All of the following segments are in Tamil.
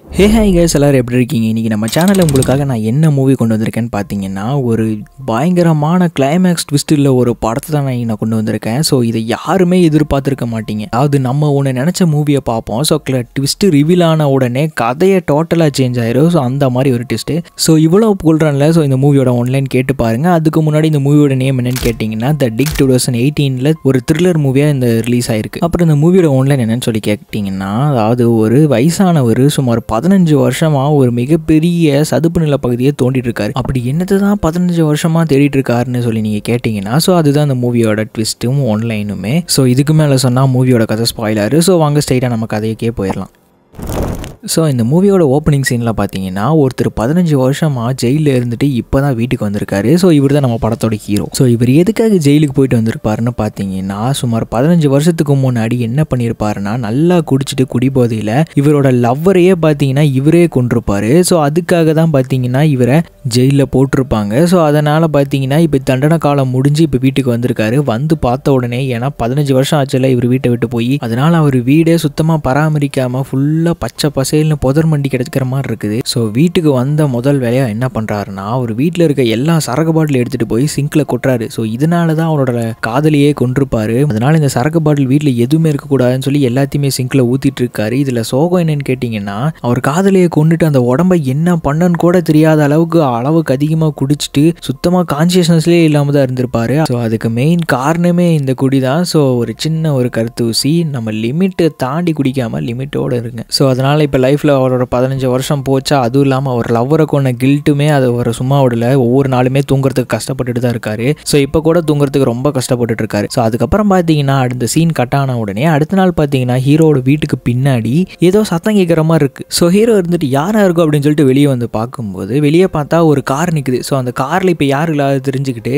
ஹே ஹாய் கைஸ், எல்லாரும் எப்படி இருக்கீங்க? இன்றைக்கி நம்ம சேனலில் உங்களுக்காக நான் என்ன மூவி கொண்டு வந்திருக்கேன்னு பார்த்தீங்கன்னா, ஒரு பயங்கரமான கிளைமேக்ஸ் ட்விஸ்ட்டில் ஒரு படத்தை தான் நான் கொண்டு வந்திருக்கேன். ஸோ இதை யாருமே எதிர்பார்த்துருக்க மாட்டீங்க. அதாவது நம்ம ஒன்று நினச்ச மூவியை பார்ப்போம். ஸோ ட்விஸ்ட்டு ரிவீல் ஆன உடனே கதையை டோட்டலாக சேஞ்ச் ஆயிரும். ஸோ அந்த மாதிரி ஒரு ட்விஸ்ட்டு. ஸோ இவ்வளோ சொல்கிறேன்ல. ஸோ இந்த மூவியோட ஆன்லைன் கேட்டு பாருங்கள். அதுக்கு முன்னாடி இந்த மூவியோட நேம் என்னென்னு கேட்டிங்கன்னா, த டிக் 2018 ஒரு த்ரில்லர் மூவியாக இந்த ரிலீஸ் ஆயிருக்கு. அப்புறம் இந்த மூவியோட ஆன்லைன் என்னன்னு சொல்லி கேட்டிங்கன்னா, அதாவது ஒரு வயசானவர் சுமார் 15 வருஷமாக ஒரு மிகப்பெரிய சதுப்பு நில பகுதியை தோண்டிட்டு இருக்காரு. அப்படி என்னது தான் 15 வருஷமாக தேடிட்டு இருக்காருன்னு சொல்லி நீங்கள் கேட்டிங்கன்னா, ஸோ அதுதான் இந்த மூவியோட ட்விஸ்ட்டும் ஆன்லைனுமே. ஸோ இதுக்கு மேலே சொன்னால் மூவியோட கதை ஸ்பாயிலரு. ஸோ வாங்க ஸ்ட்ரைட்டாக நம்ம கதையக்கே போயிடலாம். ஸோ இந்த மூவியோட ஓப்பனிங் சீனில் பார்த்தீங்கன்னா, ஒருத்தர் 15 வருஷமாக ஜெயிலில் இருந்துட்டு இப்போ தான் வீட்டுக்கு வந்திருக்காரு. ஸோ இவர் தான் நம்ம படத்தோட ஹீரோ. ஸோ இவர் எதுக்காக ஜெயிலுக்கு போயிட்டு வந்திருப்பாருன்னு பார்த்தீங்கன்னா, சுமார் 15 வருஷத்துக்கு முன்னாடி என்ன பண்ணியிருப்பாருன்னா, நல்லா குடிச்சிட்டு குடிபோதையில் இவரோட லவ்வரையே பார்த்தீங்கன்னா இவரே கொண்டிருப்பார். ஸோ அதுக்காக தான் பார்த்தீங்கன்னா இவரை ஜெயிலில் போட்டிருப்பாங்க. ஸோ அதனால் பார்த்தீங்கன்னா இப்போ தண்டனை காலம் முடிஞ்சு இப்போ வீட்டுக்கு வந்திருக்காரு. வந்து பார்த்த உடனே, ஏன்னா 15 வருஷம் ஆச்சுல இவர் வீட்டை விட்டு போய், அதனால் அவர் வீடே சுத்தமாக பராமரிக்காமல் ஃபுல்லாக பச்சை பசேல்னு புதர் மண்டி கிடைக்கிற மாதிரி இருக்குது. ஸோ வீட்டுக்கு வந்த முதல் வேலையாக என்ன பண்ணுறாருன்னா, அவர் வீட்டில் இருக்க எல்லா சரக்கு பாட்டில் எடுத்துகிட்டு போய் சிங்கில் கொட்டுறாரு. ஸோ இதனால தான் அவரோட காதலியே கொண்டிருப்பாரு. அதனால் இந்த சரக்கு பாட்டில் வீட்டில் எதுவுமே இருக்கக்கூடாதுன்னு சொல்லி எல்லாத்தையுமே சிங்கில் ஊற்றிட்டு இருக்காரு. இதில் சோகம் என்னன்னு கேட்டிங்கன்னா, அவர் காதலியை கொண்டுட்டு அந்த உடம்பை என்ன பண்ணன்னு கூட தெரியாத அளவுக்கு அதிகமாக குடிச்சிட்டு சுத்தமாக கான்சியஸ்னஸ்லேயே இல்லாமல் தான் இருந்திருப்பாரு. ஸோ அதுக்கு மெயின் காரணமே இந்த குடி தான். ஸோ ஒரு சின்ன ஒரு கருத்தூசி, நம்ம லிமிட்டை தாண்டி குடிக்காமல் லிமிட்டோடு இருங்க. ஸோ அதனால் இப்போ லைஃப்பில் அவரோட 15 வருஷம் போச்சா, அதுவும் இல்லாமல் அவர் லவ்வரை கொண்ட கில்ட்டுமே அது ஒரு சும்மா விடல. ஒவ்வொரு நாளுமே தூங்குறதுக்கு கஷ்டப்பட்டுட்டு தான் இருக்காரு. ஸோ இப்போ கூட தூங்குறதுக்கு ரொம்ப கஷ்டப்பட்டுட்டு இருக்காரு. ஸோ அதுக்கப்புறம் பார்த்தீங்கன்னா, அடுத்த சீன் கட் ஆன உடனே அடுத்த நாள் பார்த்தீங்கன்னா ஹீரோட வீட்டுக்கு பின்னாடி ஏதோ சத்தம் கேட்குற மாதிரி இருக்குது. ஸோ ஹீரோ இருந்துட்டு யாராக இருக்கும் அப்படின்னு சொல்லிட்டு வெளியே வந்து பார்க்கும்போது, வெளியே பார்த்தா ஒரு கார் நிற்குது. ஸோ அந்த காரில் இப்போ யார் இல்லாத தெரிஞ்சுக்கிட்டு,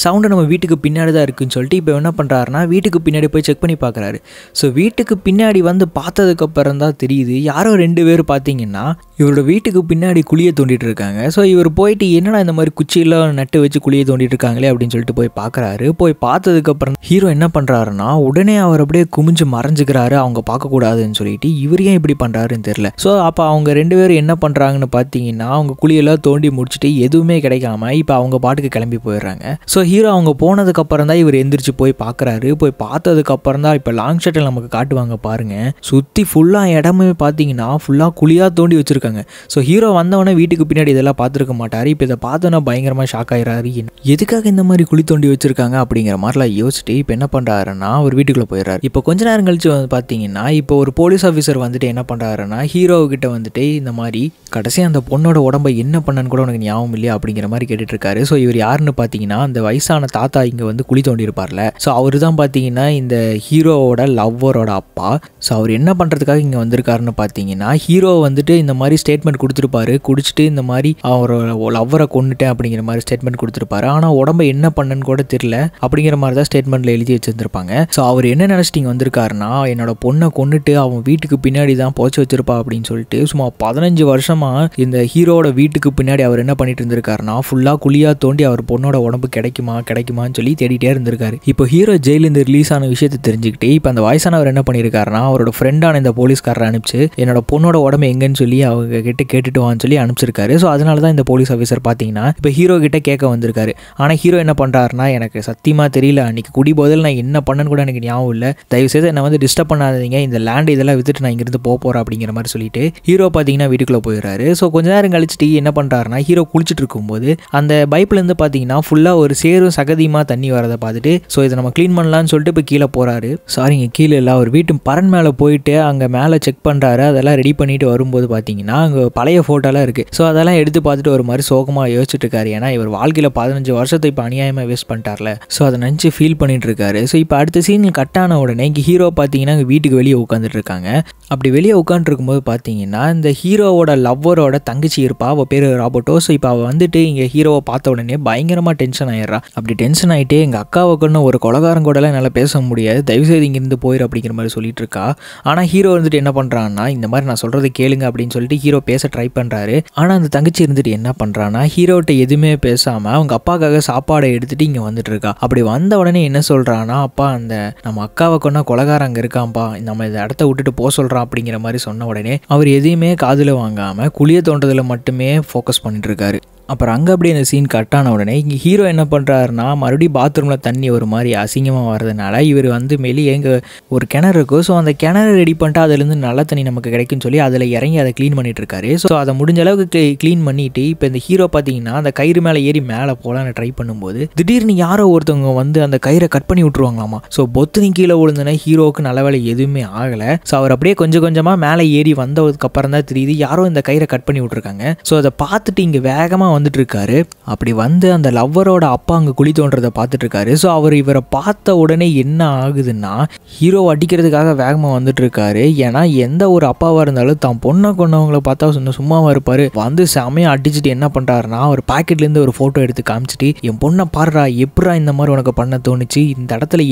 சவுண்டு நம்ம வீட்டுக்கு பின்னாடி தான் இருக்குன்னு சொல்லிட்டு இப்போ என்ன பண்ணுறாருன்னா, வீட்டுக்கு பின்னாடி போய் செக் பண்ணி பார்க்குறாரு. ஸோ வீட்டுக்கு பின்னாடி வந்து பார்த்ததுக்கப்புறம் தான் தெரியுது, யாரோ 2 பேர் பார்த்தீங்கன்னா இவரோட வீட்டுக்கு பின்னாடி குழியை தோண்டிட்டு இருக்காங்க. ஸோ இவர் போயிட்டு என்னடா இந்த மாதிரி குச்சியெல்லாம் நட்டு வச்சு குழியை தோண்டிட்டு இருக்காங்களே அப்படின்னு சொல்லிட்டு போய் பார்க்குறாரு. போய் பார்த்ததுக்கப்புறம் ஹீரோ என்ன பண்ணுறாருன்னா, உடனே அவர் அப்படியே குமிஞ்சு மறைஞ்சிக்கிறாரு, அவங்க பார்க்கக்கூடாதுன்னு சொல்லிட்டு. இவர் ஏன் இப்படி பண்ணுறாருன்னு தெரியல. ஸோ அப்போ அவங்க 2 பேரும் என்ன பண்ணுறாங்கன்னு பார்த்தீங்கன்னா, அவங்க குழியெல்லாம் தோண்டி முடிச்சுட்டு எதுவுமே கிடைக்காம இப்போ அவங்க பாட்டுக்கு கிளம்பி போயிடுறாங்க. ஸோ ஹீரோ அவங்க போனதுக்கப்புறம் தான் இவர் எந்திரிச்சு போய் பார்க்குறாரு. போய் பார்த்ததுக்கப்புறம் தான் இப்போ லாங் ஷாட்டில் நமக்கு காட்டுவாங்க பாருங்க. சுற்றி ஃபுல்லாக இடமே பார்த்தீங்கன்னா ஃபுல்லாக குழியாக தோண்டி வச்சுருக்காங்க. ஸோ ஹீரோ வந்தவொடனே வீட்டுக்கு பின்னாடி இதெல்லாம் பார்த்துருக்க மாட்டார். இப்போ இதை பார்த்தோன்னா பயங்கரமாக ஷாக் ஆகிறாரு. எதுக்காக இந்த மாதிரி குழி தோண்டி வச்சுருக்காங்க அப்படிங்கிற மாதிரிலாம் யோசிச்சுட்டு இப்போ என்ன பண்ணுறாருன்னா, ஒரு வீட்டுக்குள்ளே போயிடுறாரு. இப்போ கொஞ்ச நேரம் கழிச்சு வந்து பார்த்தீங்கன்னா, இப்போ ஒரு போலீஸ் ஆஃபீஸர் வந்துட்டு என்ன பண்ணுறாருன்னா, ஹீரோக்கிட்ட வந்துட்டு இந்த மாதிரி கடைசி அந்த பொண்ணோட உடம்பை என்ன பண்ணன்னு கூட உனக்கு ஞாபகம் இல்லையா அப்படிங்கிற மாதிரி கேட்டுட்டு இருக்காரு. ஸோ இவர் யாருன்னு பார்த்தீங்கன்னா, அந்த வயசான தாத்தா இங்கே வந்து குழி தோண்டி இருப்பார்ல. ஸோ அவர் தான் பார்த்தீங்கன்னா இந்த ஹீரோவோட லவ்வரோட அப்பா. ஸோ அவர் என்ன பண்ணுறதுக்காக இங்கே வந்திருக்காருன்னு பார்த்தீங்கன்னா, ஹீரோ வந்துட்டு இந்த மாதிரி ஸ்டேட்மெண்ட் கொடுத்துருப்பாரு. குடிச்சிட்டு இந்த மாதிரி அவரோட லவ்வரை கொண்டுட்டேன் அப்படிங்கிற மாதிரி ஸ்டேட்மெண்ட் கொடுத்துருப்பாரு. ஆனால் உடம்பை என்ன பண்ணன்னு கூட தெரியல அப்படிங்கிற மாதிரி தான் ஸ்டேட்மெண்ட்டில் எழுதி வச்சுருந்துருப்பாங்க. ஸோ அவர் என்ன நினச்சிட்டு இங்கே வந்திருக்காருன்னா, என்னோட பொண்ணை கொண்டுட்டு அவன் வீட்டுக்கு பின்னாடி தான் போச்சு வச்சிருப்பா அப்படின்னு சொல்லிட்டு சும்மா 15 வருஷமாக இந்த ஹீரோட வீட்டுக்கு பின்னாடி அவர் என்ன பண்ணிட்டு இருந்திருக்காருன்னா, ஃபுல்லாக குழியாக தோண்டி அவர் பொண்ணோட உடம்பு கிடைக்குமான்னு சொல்லி தேடிட்டே இருந்திருக்காரு. இப்போ ஹீரோ ஜெயிலிருந்து ரிலீஸ் ஆன விஷயத்தை தெரிஞ்சுக்கிட்டு இப்போ அந்த வயசானவர் என்ன பண்ணியிருக்காருன்னா, அவரோட ஃப்ரெண்டான இந்த போலீஸ்காரரை அனுப்பிச்சு என்னோட பொண்ணோட உடம்பு எங்கன்னு சொல்லி அவங்க கிட்ட கேட்டுட்டு வான்னு சொல்லி அனுப்பிச்சிருக்காரு. ஸோ அதனால தான் இந்த போலீஸ் ஆஃபீஸர் பார்த்தீங்கன்னா இப்போ ஹீரோ கிட்ட கேட்க வந்திருக்காரு. ஆனால் ஹீரோ என்ன பண்ணுறாருன்னா, எனக்கு சத்தியமாக தெரியல, அன்றைக்கி குடி போதில் நான் என்ன பண்ணன்னு கூட எனக்கு ஞாபகம் இல்லை, தயவுசெய்து என்னை வந்து டிஸ்டர்ப் பண்ணாதீங்க, இந்த லேண்ட் இதெல்லாம் வித்துட்டு நான் இங்கிருந்து போகிறேன் அப்படிங்கிற மாதிரி சொல்லிட்டு ஹீரோ பார்த்தீங்கன்னா வீட்டுக்குள்ளே போயிடுறாரு. ஸோ கொஞ்ச நேரம் கழிச்சுட்டு என்ன பண்ணுறாருன்னா, ஹீரோ குளிச்சுட்டு இருக்கும்போது அந்த பைப்லேருந்து பார்த்தீங்கன்னா ஃபுல்லாக ஒரு சேரும் சகதியமாக தண்ணி வரதை பார்த்துட்டு, ஸோ இதை நம்ம க்ளீன் பண்ணலான்னு சொல்லிட்டு இப்போ கீழே போகிறாரு. சாரிங்க, கீழே இல்லை, ஒரு வீட்டு பரன் மேலே போயிட்டு அங்கே மேலே செக் பண்ணுறாரு. அதெல்லாம் ரெடி பண்ணிட்டு வரும்போது பார்த்தீங்கன்னா அங்கே பழைய ஃபோட்டோலாம் இருக்குது. ஸோ அதெல்லாம் எடுத்து பார்த்துட்டு ஒரு மாதிரி சோகமாக யோசிச்சுட்டு இருக்காரு. ஏன்னா இவர் வாழ்க்கையில் 15 வருஷத்தை இப்போ அநியாயமாக வேஸ்ட் பண்ணிட்டார்ல. ஸோ அதை நினச்சி ஃபீல் பண்ணிட்டு இருக்காரு. ஸோ இப்போ அடுத்த சீனில் கட் ஆன உடனே இங்கே ஹீரோ பார்த்தீங்கன்னா வீட்டுக்கு வெளியே உட்காந்துட்டு இருக்காங்க. அப்படி வெளியே உட்காந்துருக்கும்போது பார்த்தீங்கன்னா இந்த ஹீரோவோட லவ்வரோட தங்கச்சி இருப்பா, அவள் பேர் ராபர்ட்டோ. ஸோ இப்போ அவள் வந்துட்டு இங்கே ஹீரோவை பார்த்த உடனே பயங்கரமாக டென்ஷன் ஆயிடுறா. அப்படி டென்ஷன் ஆகிட்டே எங்கள் அக்காவை கொண்டு ஒரு கொலகாரம் கூடலாம் என்னால் பேச முடியாது, தயவுசெய்து இங்கேருந்து போயிரு அப்படிங்கிற மாதிரி சொல்லிட்டு இருக்கா. ஆனால் ஹீரோ வந்துட்டு என்ன பண்ணுறான்னா, இந்த மாதிரி நான் சொல்கிறத கேளுங்க அப்படின்னு சொல்லிட்டு ஹீரோ பேச ட்ரை பண்ணுறாரு. ஆனால் அந்த தங்கச்சி இருந்துட்டு என்ன பண்ணுறான்னா ஹீரோட்ட எதுவுமே பேசாமல் அவங்க அப்பாக்காக சாப்பாடை எடுத்துகிட்டு இங்கே வந்துட்டு இருக்கா. அப்படி வந்த உடனே என்ன சொல்கிறான்னா, அப்பா அந்த நம்ம அக்காவை கொண்டா கொலகாரம் அங்கே இருக்கான்ப்பா, நம்ம இந்த இடத்த விட்டுட்டு போக சொல்கிறான் அப்படிங்கிற மாதிரி சொன்ன உடனே அவர் எதையுமே காதில் வாங்காமல் குழியை தோன்றதில் மட்டுமே ஃபோக்கஸ் பண்ணிட்டு இருக்காரு. அப்புறம் அங்கே அப்படியே அந்த சீன் கட் ஆன உடனே இங்கே ஹீரோ என்ன பண்ணுறாருன்னா, மறுபடியும் பாத்ரூமில் தண்ணி ஒரு மாதிரி அசிங்கமாக வரதுனால இவர் வந்து வெளியே எங்கே ஒரு கிணறு இருக்கும். ஸோ அந்த கிணறு ரெடி பண்ணிட்டு அதுலேருந்து நல்ல தண்ணி நமக்கு கிடைக்குன்னு சொல்லி அதில் இறங்கி அதை க்ளீன் பண்ணிட்டு இருக்காரு. ஸோ அதை முடிஞ்ச அளவுக்கு க்ளீன் பண்ணிட்டு இப்போ இந்த ஹீரோ பார்த்தீங்கன்னா அந்த கயிறு மேலே ஏறி மேலே போகலான்னு ட்ரை பண்ணும்போது திடீர்னு யாரோ ஒருத்தவங்க வந்து அந்த கயிறை கட் பண்ணி விட்டுருவாங்களாமா. ஸோ பொத்துனி கீழே விழுந்துனா ஹீரோவுக்கு நல்ல வேலை எதுவுமே ஆகலை. ஸோ அவர் அப்படியே கொஞ்சம் கொஞ்சமாக மேலே ஏறி வந்ததுக்கு அப்புறம் தான் தெரியுது யாரோ இந்த கயிறை கட் பண்ணி விட்டுருக்காங்க. ஸோ அதை பார்த்துட்டு இங்கே வேகமாக வந்துட்டு இருக்காரு. அப்படி வந்து அந்த லவ்வரோட அப்பா அங்கே குழி தோன்றதை பார்த்துட்டு இருக்காரு. ஸோ அவர் இவரை பார்த்த உடனே என்ன ஆகுதுன்னா ஹீரோ அடிக்கிறதுக்காக வேகமாக வந்துட்டு இருக்காரு. ஏன்னா எந்த ஒரு அப்பாவாக இருந்தாலும் தான் பொண்ணை கொண்டவங்களை பார்த்தா சும்மாவாக இருப்பார். வந்து செமையாக அடிச்சுட்டு என்ன பண்ணுறாருன்னா ஒரு பாக்கெட்லேருந்து ஒரு ஃபோட்டோ எடுத்து காமிச்சிட்டு என் பொண்ணை பாடுறா, எப்படா இந்த மாதிரி உனக்கு பண்ண தோணுச்சு, இந்த இடத்துல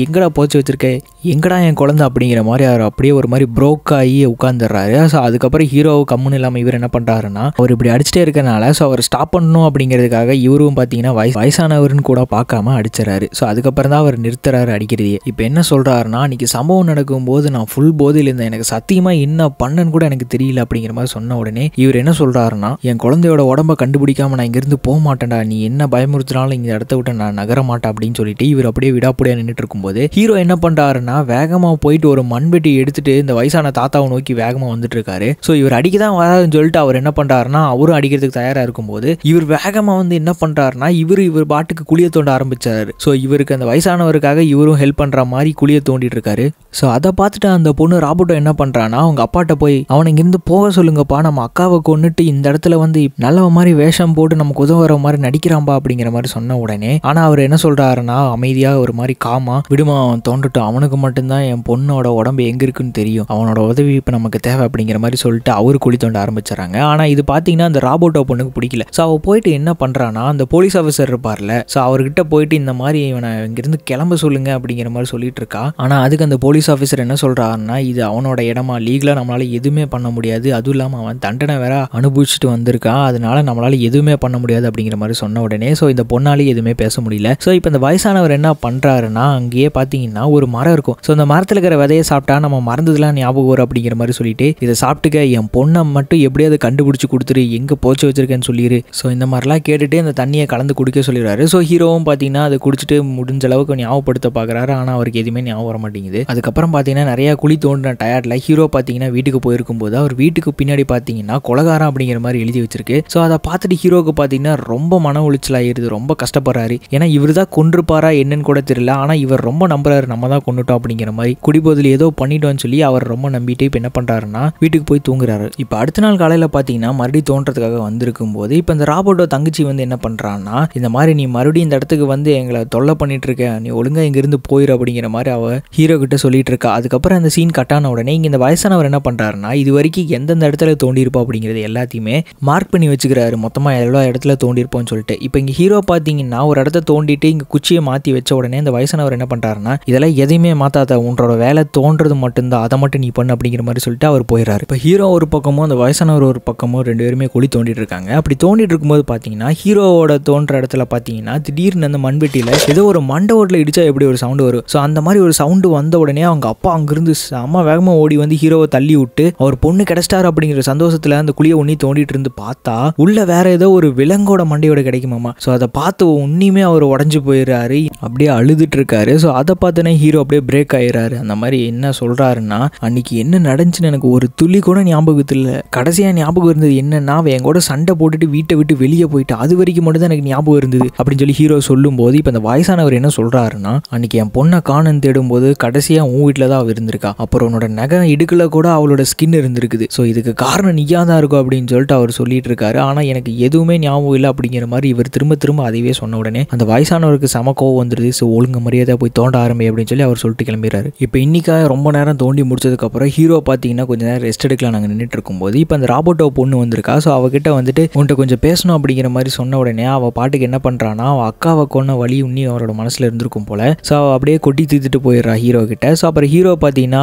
எங்கடா போச்சு வச்சிருக்க, எங்கடா என் குழந்தை அப்படிங்கிற மாதிரி அவர் அப்படியே ஒரு மாதிரி ப்ரோக் ஆகி உட்காந்துடுறாரு. ஸோ அதுக்கப்புறம் ஹீரோ கம்முன்னு இல்லாமல் இவர் என்ன பண்ணுறாருன்னா அவர் இப்படி அடிச்சுட்டே இருக்கனால ஸோ அவர் ஸ்டாப் பண்ணணும் அப்படிங்கிறதுக்காக இவரும் பார்த்தீங்கன்னா வயசானவர்னு கூட பார்க்காம அடிச்சிடறாரு. ஸோ அதுக்கப்புறம் தான் அவர் நிறுத்துறாரு அடிக்கிறதே. இப்போ என்ன சொல்கிறாருன்னா, அன்றைக்கி சம்பவம் நடக்கும்போது நான் ஃபுல் போதையில் இருந்தேன், எனக்கு சத்தியமாக என்ன பண்ணன்னு கூட எனக்கு தெரியல அப்படிங்கிற மாதிரி சொன்ன உடனே இவர் என்ன சொல்கிறாருன்னா, என் குழந்தையோட உடம்பை கண்டுபிடிக்காம நான் இங்கேருந்து போக மாட்டேன்டா, நீ என்ன பயமுறுத்தினாலும் இந்த இடத்த விட்டு நான் நகர மாட்டேன் அப்படின்னு சொல்லிட்டு இவர் அப்படியே விடாப்படியாக நின்றுட்டு இருக்கும்போது ஹீரோ என்ன பண்ணுறாருன்னா வேகமாக போயிட்டு ஒரு மண்வெட்டி எடுத்துட்டு இந்த வயசான தாத்தாவை நோக்கி வேகமாக வந்துட்டு இருக்காரு. ஸோ இவர் அடிக்க தான் வராதுன்னு சொல்லிட்டு அவர் என்ன பண்ணுறாருன்னா அவரும் அடிக்கிறதுக்கு தயாராக இருக்கும்போது இவர் வேகமாக வந்து என்ன பண்ணுறாருன்னா இவர் பாட்டுக்கு குழியை தோண்ட ஆரம்பிச்சாரு. ஸோ இவருக்கு அந்த வயசானவருக்காக இவரும் ஹெல்ப் பண்ணுற மாதிரி குழியை தோண்டிட்டு இருக்காரு. ஸோ அதை பார்த்துட்டு அந்த பொண்ணு ராபர்ட்டோ என்ன பண்ணுறான்னா அவங்க அப்பாட்ட போய் அவனை இங்கிருந்து போக சொல்லுங்கப்பா, நம்ம அக்காவை கொண்டுட்டு இந்த இடத்துல வந்து நல்ல மாதிரி வேஷம் போட்டு நமக்கு உதவுற மாதிரி நடிக்கிறான்பா அப்படிங்கிற மாதிரி சொன்ன உடனே ஆனால் அவர் என்ன சொல்கிறாருன்னா அமைதியாக ஒரு மாதிரி காமா விடுமா, அவன் தோண்டட்டும், அவனுக்கு மட்டும்தான் என் பொண்ணோட உடம்பு எங்கே இருக்குன்னு தெரியும், அவனோட உதவி இப்போ நமக்கு தேவை அப்படிங்கிற மாதிரி சொல்லிட்டு அவரு குழி தோண்ட ஆரம்பிச்சாங்க. ஆனால் இது பார்த்தீங்கன்னா அந்த ராபர்ட்டோ பொண்ணுக்கு பிடிக்கல. ஸோ அவள் போயிட்டு என்ன பண்ணுறான்னா அந்த போலீஸ் ஆஃபீஸர் இருப்பார்ல, ஸோ அவர்கிட்ட போயிட்டு இந்த மாதிரி இவனை இங்கிருந்து கிளம்ப சொல்லுங்க அப்படிங்கிற மாதிரி சொல்லிட்டு இருக்கா. ஆனால் அதுக்கு அந்த போலீஸ் ஆஃபீஸர் என்ன சொல்கிறாருன்னா இது அவனோட இடமா, லீகலாக நம்மளால எதுவுமே பண்ண முடியாது, அதுவும் இல்லாமல் அவன் தண்டனை வேற அனுபவிச்சுட்டு வந்திருக்கான், அதனால நம்மளால எதுவுமே பண்ண முடியாது அப்படிங்கிற மாதிரி சொன்ன உடனே ஸோ இந்த பொண்ணாலே எதுவுமே பேச முடியல. ஸோ இப்போ இந்த வயசானவர் என்ன பண்ணுறாருன்னா அங்கேயே பார்த்தீங்கன்னா ஒரு மரம் இருக்கும். ஸோ அந்த மரத்தில் இருக்கிற விதையை சாப்பிட்டா நம்ம மறந்ததுலாம் ஞாபகம் வரும் அப்படிங்கிற மாதிரி சொல்லிட்டு இதை சாப்பிட்டுக்க, என் பொண்ணை மட்டும் எப்படியாவது கண்டுபிடிச்சி கொடுத்துரு, எங்கே போச்சு வச்சிருக்கேன்னு சொல்லிடு. ஸோ இந்த மாதிரிலாம் கேட்டுட்டு அந்த தண்ணியை கலந்து குடிக்க சொல்லிடுறாரு. ஸோ ஹீரோவும் பார்த்தீங்கன்னா அதை குடிச்சிட்டு முடிஞ்ச அளவுக்கு ஞாபகப்படுத்த பார்க்குறாரு. ஆனால் அவருக்கு எதுவுமே ஞாபகம் வர மாட்டேங்குது. அதுக்கப்புறம் பார்த்தீங்கன்னா நிறையா குழி தோண்டின டயர்டில் ஹீரோ பார்த்தீங்கன்னா வீட்டுக்கு போயிருக்கும் போது அவர் வீட்டுக்கு பின்னாடி பார்த்தீங்கன்னா கொலகாரம் அப்படிங்கிற மாதிரி எழுதி வச்சிருக்கு. ஸோ அதை பார்த்துட்டு ஹீரோவுக்கு பார்த்தீங்கன்னா ரொம்ப மன உளைச்சல் ஆகிடுது, ரொம்ப கஷ்டப்படுறாரு. ஏன்னா இவர் தான் கொன்றுப்பாரா என்னன்னு கூட தெரியல, ஆனால் இவர் ரொம்ப நம்புறாரு நம்ம தான் கொண்டுட்டோம் அப்படிங்கிற மாதிரி, குடிபோதில் ஏதோ பண்ணிட்டோன்னு சொல்லி அவர் ரொம்ப நம்பிட்டு இப்போ என்ன பண்ணுறாருன்னா வீட்டுக்கு போய் தூங்குறாரு. இப்போ அடுத்த நாள் காலையில் பார்த்தீங்கன்னா மறுபடியும் தோன்றதுக்காக வந்திருக்கும் போது இப்போ இந்த ராபர்ட்டோ தங்கச்சி வந்து என்ன பண்ணுறான்னா இந்த மாதிரி நீ மறுபடியும் இந்த இடத்துக்கு வந்து எங்களை தொல்லை பண்ணிட்டு இருக்க, நீ ஒழுங்காக இங்கிருந்து போயிரு அப்படிங்கிற மாதிரி அவ ஹீரோ கிட்ட சொல்லிட்டு இருக்கா. அதுக்கப்புறம் அந்த சீன் கட்டான உடனே இங்கே இந்த வயசானவர் என்ன பண்ணுறாருன்னா இது வரைக்கும் எந்தெந்த இடத்துல தோண்டியிருப்போம் அப்படிங்கிறது எல்லாத்தையுமே மார்க் பண்ணி வச்சுக்கிறாரு, மொத்தமாக எல்லா இடத்துல தோண்டியிருப்போம்னு சொல்லிட்டு. இப்போ இங்கே ஹீரோ பார்த்தீங்கன்னா ஒரு இடத்த தோண்டிட்டு இங்கே குச்சியை மாற்றி வச்ச உடனே இந்த வயசானவர் என்ன பண்ணுறாருன்னா இதெல்லாம் எதையுமே மாற்றாத, உன்னோட வேலை தோன்றது மட்டும்தான், அதை மட்டும் நீ பண்ணு அப்படிங்கிற மாதிரி சொல்லிட்டு அவர் போயிடுறாரு. இப்போ ஹீரோ ஒரு பக்கமும் அந்த வயசானவர் ஒரு பக்கமும் ரெண்டு பேருமே குழி தோண்டிட்டு இருக்காங்க. அப்படி தோண்டிட்டு இருக்கும்போது பார்த்தீங்கன்னா ஹீரோவோட தோன்ற இடத்துல பார்த்தீங்கன்னா திடீர்னு அந்த மண்வெட்டியில் ஏதோ ஒரு மண்டை ஓட்டில் இடிச்சா எப்படி ஒரு சவுண்டு வரும், ஸோ அந்த மாதிரி ஒரு சவுண்டு வந்த உடனே அவங்க அப்பா அங்கிருந்து செம்ம வேகமாக ஓடி வந்து ஹீரோவை தள்ளி விட்டு அவர் பொண்ணு கிடைச்சிட்டாரு அப்படிங்கிற சந்தோஷத்தில் அந்த குழியை உன்னி தோண்டிட்டு இருந்து பார்த்தா உள்ள வேற ஏதோ ஒரு விலங்கோட மண்டையோட கிடைக்குமாமா. ஸோ அதை பார்த்து உன்னியுமே அவர் உடஞ்சு போயிடுறாரு, அப்படியே அழுதுட்டு இருக்காரு. ஸோ அதை பார்த்தோன்னே ஹீரோ அப்படியே பிரேக் ஆயிடுறாரு. அந்த மாதிரி என்ன சொல்றாருன்னா அன்னைக்கு என்ன நடந்துச்சுன்னு எனக்கு ஒரு துளி கூட ஞாபகத்தில் இல்லை, கடைசியாக ஞாபகம் இருந்தது என்னன்னா அவன் என் கூட சண்டை போட்டுட்டு வீட்டை விட்டு வெளியே போயிட்டு அது வரைக்கும் மட்டும் தான் எனக்கு ஞாபகம் இருந்தது அப்படின்னு சொல்லி ஹீரோ சொல்லும் போது இப்போ இந்த வயசானவர் என்ன சொல்றாருன்னா அன்னைக்கு என் பொண்ணை காணன்னு தேடும் போது கடைசியா உன் வீட்டில் தான் அவள் இருந்திருக்கா, அப்புறம் உன்னோட நகை இடுக்கல கூட அவளோட ஸ்கின் இருந்திருக்குது, ஸோ இதுக்கு காரணம் நீயா தான் இருக்கும் அப்படின்னு சொல்லிட்டு அவர் சொல்லிட்டு இருக்காரு. ஆனால் எனக்கு எதுவுமே ஞாபகம் இல்லை அப்படிங்கிற மாதிரி இவர் திரும்ப திரும்ப அதையே சொன்ன உடனே அந்த வயசானவருக்கு செம கோவம் வந்துடுது. ஸோ ஒழுங்கு மரியாதை போய் தோண்ட ஆரம்பி அப்படின்னு சொல்லி அவர் சொல்லிட்டு கிளம்பிடுறாரு. இப்போ இன்னைக்காக ரொம்ப நேரம் தோண்டி முடிச்சதுக்கப்புறம் ஹீரோ பார்த்தீங்கன்னா கொஞ்சம் நேரம் ரெஸ்ட் எடுக்கலாம் நாங்கள் நின்றுட்டு இருக்கும்போது இப்போ அந்த ராபர்ட்டோ பொண்ணு வந்திருக்கா. ஸோ அவகிட்ட வந்துட்டு உன்கிட்ட கொஞ்சம் பேசணும் பேசணும் அப்படிங்கிற மாதிரி சொன்ன உடனே அவள் பாட்டுக்கு என்ன பண்ணுறான்னா அவள் அக்காவை கொன்ன வழி உன்னி அவரோட மனசில் இருந்திருக்கும் போல். ஸோ அவள் அப்படியே கொட்டி தீர்த்துட்டு போயிடுறா ஹீரோ கிட்ட. ஸோ அப்புறம் ஹீரோ பார்த்தீங்கன்னா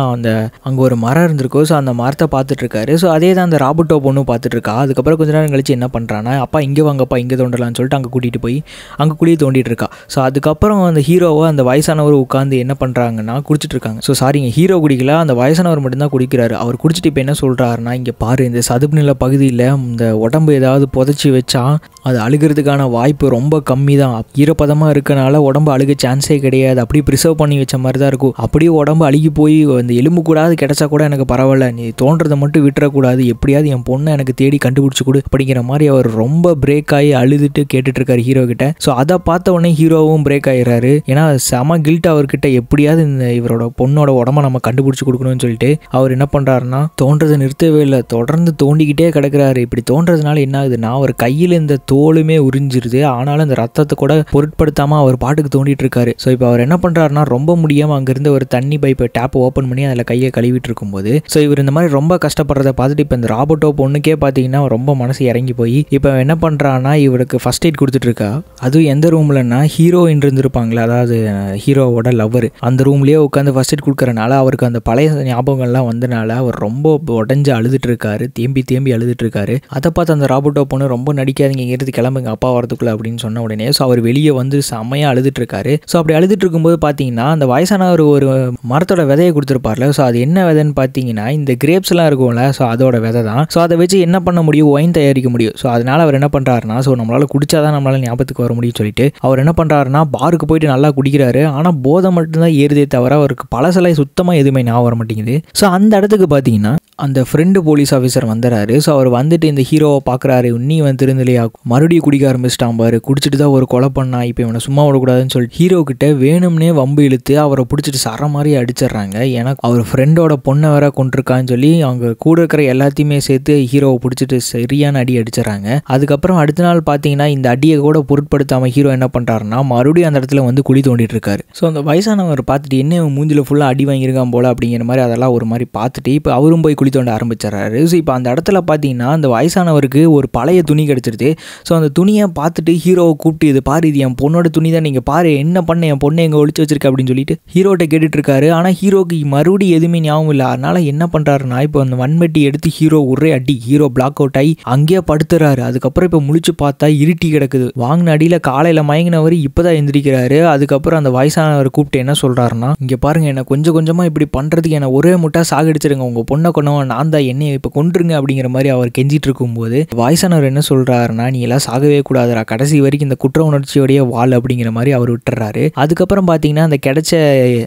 அங்கே ஒரு மரம் இருந்திருக்கும். ஸோ அந்த மரத்தை பார்த்துட்டு இருக்காரு. ஸோ அதே தான் அந்த ராபர்ட்டோ பொண்ணும் பார்த்துட்டு இருக்கா. அதுக்கப்புறம் கொஞ்ச நேரம் கழிச்சு என்ன பண்ணுறான்னா அப்பா இங்கே வாங்கப்பா இங்கே தோண்டலான்னு சொல்லிட்டு அங்கே கூட்டிகிட்டு போய் அங்கே குழியை தோண்டிட்டு இருக்கா. ஸோ அதுக்கப்புறம் அந்த ஹீரோவை அந்த வயசானவர் உட்காந்து என்ன பண்ணுறாங்கன்னா குடிச்சிட்டு இருக்காங்க. ஸோ சாரிங்க, ஹீரோ குடிக்கல, அந்த வயசானவர் மட்டும்தான் குடிக்கிறாரு. அவர் குடிச்சிட்டு இப்போ என்ன சொல்கிறாருன்னா இங்கே பாரு, இந்த சதுப்பு நில பகுதியில் இந்த உடம்பு ஏதாவது புதைச்சி வச்சா அது அழுகிறதுக்கான வாய்ப்பு ரொம்ப கம்மி தான். ஈரப்பதமாக இருக்கனால உடம்பு அழுக சான்ஸே கிடையாது. அப்படியே ப்ரிசர்வ் பண்ணி வச்ச மாதிரி தான் இருக்கும். அப்படியே உடம்பு அழுகி போய் அந்த எலும்பு கூடாது கிடைச்சா கூட எனக்கு பரவாயில்ல, நீ தோன்றதை மட்டும் விட்டுறக்கூடாது, எப்படியாவது என் பொண்ணை எனக்கு தேடி கண்டுபிடிச்சி கொடு அப்படிங்கிற மாதிரி அவர் ரொம்ப பிரேக் ஆகி அழுதுட்டு கேட்டுட்டு இருக்காரு ஹீரோ கிட்ட. ஸோ அதை பார்த்த உடனே ஹீரோவும் பிரேக் ஆயிடுறாரு. ஏன்னா செம கில்ட் அவர்கிட்ட, எப்படியாவது இந்த இவரோட பொண்ணோட உடம்ப நம்ம கண்டுபிடிச்சி கொடுக்கணும்னு சொல்லிட்டு அவர் என்ன பண்ணுறாருன்னா தோன்றதை நிறுத்தவே இல்லை, தொடர்ந்து தோண்டிக்கிட்டே கிடக்கிறாரு. இப்படி தோன்றதுனால என்ன ஆகுதுன்னா அவர் கையில் இந்த தோலுமே உறிஞ்சிருது. ஆனாலும் அந்த ரத்தத்தை கூட பொருட்படுத்தாமல் அவர் பாட்டுக்கு தோண்டிட்டு இருக்காரு. ஸோ இப்போ அவர் என்ன பண்ணுறாருன்னா ரொம்ப முடியாமல் அங்கேருந்து ஒரு தண்ணி பைப்பை டேப்பை ஓப்பன் பண்ணி அதில் கையை கழுவிட்டு இருக்கும்போது ஸோ இவர் இந்த மாதிரி ரொம்ப கஷ்டப்படுறத பார்த்துட்டு இப்போ இந்த ராபர்ட்டோ பொண்ணுக்கே பார்த்தீங்கன்னா ரொம்ப மனசு இறங்கி போய் இப்போ என்ன பண்ணுறான்னா இவருக்கு ஃபர்ஸ்ட் எய்ட் கொடுத்துட்டு இருக்கா. அதுவும் எந்த ரூம்லன்னா ஹீரோயின் இருந்திருப்பாங்களே, அதாவது ஹீரோவோட லவ்வர், அந்த ரூம்லேயே உட்காந்து ஃபர்ஸ்ட் எய்ட் கொடுக்குறனால அவருக்கு அந்த பழைய ஞாபகங்கள்லாம் வந்தனால அவர் ரொம்ப உடஞ்சு அழுதுட்டு இருக்காரு, தேம்பி அழுதுட்டு இருக்காரு. அதை பார்த்து அந்த ராபர்ட்டோ பொண்ணு ரொம்ப நடிக்காதீங்க, இங்கிருந்து கிளம்புங்க அப்பா வரதுக்குள்ள அப்படின்னு சொன்ன உடனே ஸோ அவர் வெளியே வந்து செம்மையாக அழுதுட்டு இருக்காரு. ஸோ அப்படி அழுதுட்டு இருக்கும்போது பார்த்தீங்கன்னா அந்த வயசானவர் ஒரு மரத்தோட விதையை கொடுத்துருப்பார்ல. ஸோ அது என்ன விதைன்னு பார்த்தீங்கன்னா இந்த கிரேப்ஸ்லாம் இருக்கும்ல, ஸோ அதோட விதை தான். ஸோ அதை வச்சு என்ன பண்ண முடியும், ஒயின் தயாரிக்க முடியும். ஸோ அதனால அவர் என்ன பண்ணுறாருனா ஸோ நம்மளால் குடிச்சாதான் நம்மளால ஞாபகத்துக்கு வர முடியும்னு சொல்லிட்டு அவர் என்ன பண்ணுறாருனா பாருக்கு போயிட்டு நல்லா குடிக்கிறாரு. ஆனால் போதை மட்டும்தான் ஏறுதே தவிர அவருக்கு பழசலை சுத்தமாக எதுவுமே ஞாபகம் வர மாட்டேங்குது. ஸோ அந்த இடத்துக்கு பார்த்தீங்கன்னா அந்த ஃப்ரெண்டு போலீஸ் ஆஃபீஸர் வந்துடுறாரு. ஸோ அவர் வந்துட்டு இந்த ஹீரோவை பார்க்குறாரு, இன்னி வந்து திருந்தலையா, மறுபடியும் குடிக்க ஆரம்பிச்சிட்டான் பாரு, குடிச்சிட்டு தான் ஒரு கொலை பண்ணா, இப்போ இவனை சும்மா விடக்கூடாதுன்னு சொல்லிட்டு ஹீரோ கிட்ட வேணும்னே வம்பு இழுத்து அவரை பிடிச்சிட்டு சர மாதிரி அடிச்சிடுறாங்க. ஏன்னா அவர் ஃப்ரெண்டோட பொண்ணை வேற கொண்டிருக்கான்னு சொல்லி அவங்க கூட இருக்கிற எல்லாத்தையுமே சேர்த்து ஹீரோவை பிடிச்சிட்டு சரியான அடி அடிச்சிடறாங்க. அதுக்கப்புறம் அடுத்த நாள் பார்த்தீங்கன்னா இந்த அடியை கூட பொருட்படுத்தாமல் ஹீரோ என்ன பண்ணுறாருன்னா மறுபடியும் அந்த இடத்துல வந்து குழி தோண்டிட்டு இருக்காரு. ஸோ அந்த வயசானவர் பார்த்துட்டு என்ன மூஞ்சில் ஃபுல்லாக அடி வாங்கியிருக்கான் போல அப்படிங்கிற மாதிரி அதெல்லாம் ஒரு மாதிரி பார்த்துட்டு இப்போ அவரும் போய் குழி தோண்ட ஆரம்பிச்சிடறாரு. ஸோ இப்போ அந்த இடத்துல பார்த்தீங்கன்னா அந்த வயசானவருக்கு ஒரு பழைய துணி கிடச்சிருது. ஸோ அந்த துணியை பார்த்துட்டு ஹீரோவை கூப்பிட்டு இது பாரு, இது என் பொண்ணோட துணி தான், நீங்கள் பாரு என்ன பண்ண, என் பொண்ணை எங்கே ஒழிச்சு வச்சிருக்க அப்படின்னு சொல்லிட்டு ஹீரோட்ட கேட்டுட்டு இருக்காரு. ஆனால் ஹீரோக்கு மறுபடியும் எதுவுமே ஞாபகம் இல்லை. அதனால என்ன பண்ணுறாருன்னா இப்போ அந்த வன்மெட்டி எடுத்து ஹீரோ ஒரே அடி, ஹீரோ பிளாக் அவுட் ஆகி அங்கேயே படுத்துறாரு. அதுக்கப்புறம் இப்போ முழிச்சு பார்த்தா இருட்டி கிடக்குது. வாங்கின அடியில் காலையில் மயங்கினவர் இப்போதான் எந்திரிக்கிறாரு. அதுக்கப்புறம் அந்த வயசானவர் கூப்பிட்டு என்ன சொல்கிறாருன்னா இங்கே பாருங்க, என்னை கொஞ்சம் கொஞ்சமாக இப்படி பண்ணுறதுக்கு என்னை ஒரே முட்டா சாகடிச்சிருங்க, உங்கள் பொண்ணை கொண்டவன் நான் தான், என்னை இப்போ கொண்டுருங்க அப்படிங்கிற மாதிரி அவர் கெஞ்சிட்டு இருக்கும்போது வயசானவர் என்ன சொல்கிறாருன்னா நீ எல்லாம் சாகவே கூடாதுரா, கடைசி வரைக்கும் இந்த குற்ற உணர்ச்சியோடைய வாழ் அப்படிங்கிற மாதிரி அவர் விட்டுறாரு. அதுக்கப்புறம் பார்த்தீங்கன்னா அந்த கிடைச்ச